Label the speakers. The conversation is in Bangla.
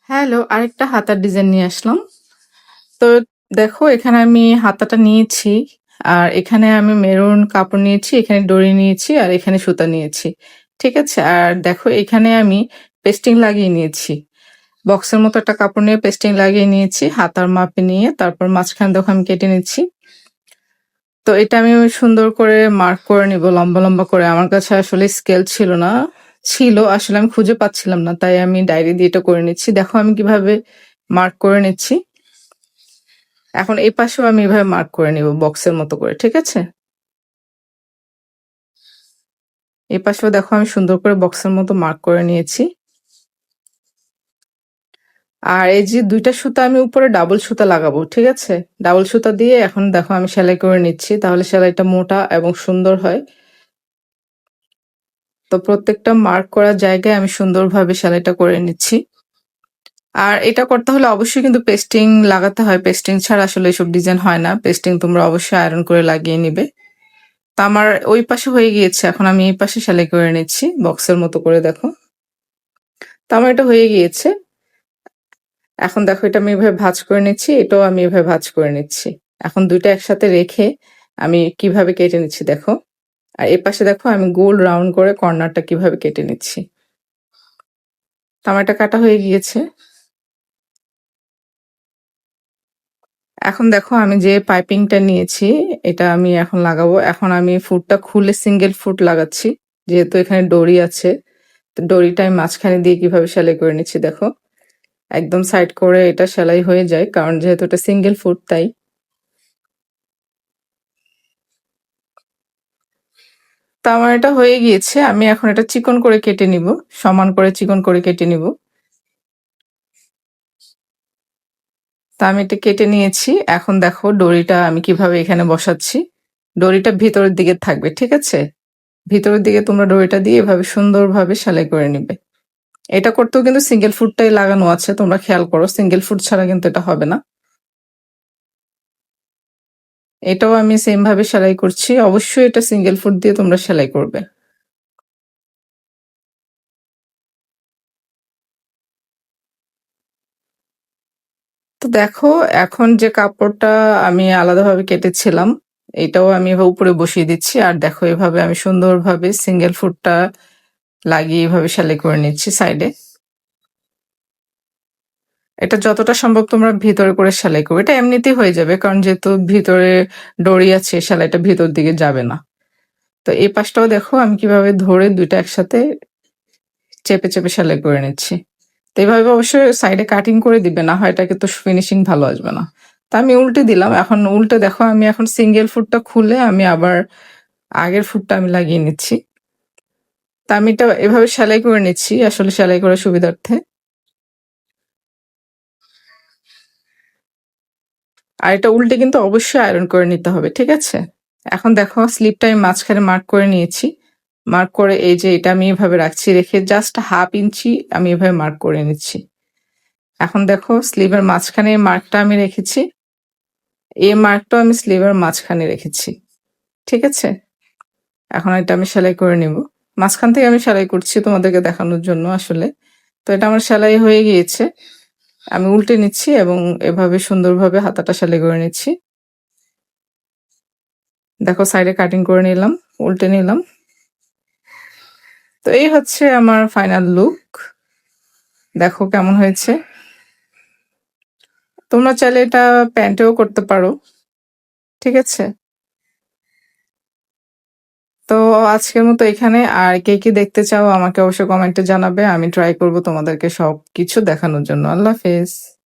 Speaker 1: হ্যালো, আরেকটা হাতার ডিজাইন নিয়ে আসলাম। তো দেখো এখানে আমি হাতাটা নিয়েছি। আর এখানে আমি মেরুন কাপড় নিয়েছি, এখানে ডরি নিয়েছি আর এখানে সুতা নিয়েছি। ঠিক আছে? আর দেখো এখানে আমি পেস্টিং লাগিয়ে নিয়েছি। বক্সের মতো একটা কাপড় নিয়ে পেস্টিং লাগিয়ে নিয়েছি হাতার মাপে নিয়ে, তারপর মাঝখানে দেখো আমি কেটে নিচ্ছি। তো এটা আমি সুন্দর করে মার্ক করে নিব লম্বা লম্বা করে। আমার কাছে আসলে স্কেল ছিল না, ছিল আসলে আমি খুঁজে পাচ্ছিলাম না, তাই আমি ডায়েরি দিয়ে এটা করে নিচ্ছি। দেখো আমি কিভাবে মার্ক করে নিচ্ছি। এখন এই পাশেও আমি এভাবে মার্ক করে নিব বক্সের মতো করে। ঠিক আছে? এই পাশেও দেখো আমি সুন্দর করে বক্সের মতো মার্ক করে নিয়েছি। আর এই যে দুইটা সুতা আমি উপরে ডাবল সুতা লাগাবো। ঠিক আছে? ডাবল সুতা দিয়ে এখন দেখো আমি সেলাই করে নিচ্ছি, তাহলে সেলাইটা মোটা এবং সুন্দর হয়। তো প্রত্যেকটা মার্ক করা জায়গায় আমি সুন্দরভাবে সেলাইটা করে নিচ্ছি। আর এটা করতে হলে অবশ্যই কিন্তু পেস্টিং লাগাতে হয়। পেস্টিং ছাড়া আসলে এসব ডিজাইন হয় না। পেস্টিং তোমরা অবশ্যই আয়রন করে লাগিয়ে নিবে। তো আমার ওই পাশে হয়ে গিয়েছে, এখন আমি এই পাশে সেলাই করে নিচ্ছি বক্সের মতো করে। দেখো তো আমার এটা হয়ে গিয়েছে। এখন দেখো এটা আমি এভাবে ভাঁজ করে নিচ্ছি, এটাও আমি এভাবে ভাঁজ করে নিচ্ছি। এখন দুইটা একসাথে রেখে আমি কিভাবে কেটে নিচ্ছি দেখো। আর এই পাশে দেখো আমি গোল রাউন্ড করে কর্নারটা কিভাবে কেটে নিচ্ছি। তো আমার এটা কাটা হয়ে গিয়েছে। এখন দেখো আমি যে পাইপিংটা নিয়েছি এটা আমি এখন লাগাবো। এখন আমি ফুটটা খুলে সিঙ্গেল ফুট লাগাচ্ছি, যেহেতু এখানে ডরি আছে। তো ডরিটা আমি মাঝখানে দিয়ে কিভাবে সেলাই করে নিচ্ছি দেখো। একদম সাইড করে এটা সেলাই হয়ে যায়, কারণ যেহেতু এটা সিঙ্গেল ফুট তাই। তো আমার এটা হয়ে গিয়েছে, আমি এখন এটা চিকন করে কেটে নিব, সমান করে চিকন করে কেটে নিব। তা আমি এটা কেটে নিয়েছি। এখন দেখো ডরিটা আমি কিভাবে এখানে বসাচ্ছি। ডরিটা ভিতরের দিকে থাকবে। ঠিক আছে? ভিতরের দিকে তোমরা ডরিটা দিয়ে এভাবে সুন্দরভাবে সেলাই করে নিবে। এটা করতেও কিন্তু সিঙ্গেল ফুটটাই লাগানো আছে, তোমরা খেয়াল করো, সিঙ্গেল ফুট ছাড়া কিন্তু এটা হবে না। এটাও আমি সেম ভাবে সেলাই করছি, অবশ্যই এটা সিঙ্গেল ফুট দিয়ে তোমরা সেলাই করবে। তো দেখো এখন যে কাপড়টা আমি আলাদাভাবে কেটেছিলাম এটাও আমি এভাবে উপরে বসিয়ে দিচ্ছি। আর দেখো এভাবে আমি সুন্দরভাবে সিঙ্গেল ফুটটা লাগিয়ে এভাবে সেলাই করে নিচ্ছি সাইডে। এটা যতটা সম্ভব তোমরা ভিতরে করে সেলাই করবে, এটা এমনিতেই হয়ে যাবে, কারণ যেহেতু ভিতরে ডরি আছে সেলাইটা ভিতর দিকে যাবে না। তো এই পাশটাও দেখো আমি কিভাবে ধরে দুইটা একসাথে চেপে চেপে সেলাই করে নিচ্ছি। তো এইভাবে অবশ্যই সাইডে কাটিং করে দিবে, না হয় এটাকে তো ফিনিশিং ভালো আসবে না। তা আমি উল্টে দিলাম। এখন উল্টে দেখো আমি এখন সিঙ্গেল ফুটটা খুলে আমি আবার আগের ফুটটা আমি লাগিয়ে নিচ্ছি। তা আমি এটা এভাবে সেলাই করে নিচ্ছি আসলে সেলাই করার সুবিধার্থে। আর এটা উল্টে কিন্তু অবশ্যই আয়রন করে নিতে হবে। ঠিক আছে? এখন দেখো স্লিপটা আমি মাঝখানে মার্ক করে নিয়েছি। মার্ক করে এই যে এটা আমি এভাবে রাখছি, রেখে জাস্ট 1/2 ইঞ্চি আমি এভাবে মার্ক করে নিচ্ছি। এখন দেখো স্লিভের মাঝখানে মার্কটা আমি রেখেছি, এই মার্কটাও আমি স্লিভের মাঝখানে রেখেছি। ঠিক আছে? এখন এটা আমি সেলাই করে নিব। মাঝখান থেকে আমি সেলাই করছি তোমাদেরকে দেখানোর জন্য আসলে। তো এটা আমার সেলাই হয়ে গিয়েছে। আমি উল্টে নিচ্ছি এবং এভাবে সুন্দরভাবে হাতাটা সেলাই করে নিচ্ছি। দেখো সাইডে কাটিং করে নিলাম, উল্টে নিলাম। তো এই হচ্ছে আমার ফাইনাল লুক। দেখো কেমন হয়েছে। তোমরা চাইলে এটা প্যান্টেও করতে পারো। ঠিক আছে? তো আজকের মতো এখানে। আর কে কি দেখতে চাও আমাকে অবশ্যই কমেন্টে জানাবে, আমি ট্রাই করব তোমাদেরকে সবকিছু দেখানোর জন্য। আল্লাহ হাফেজ।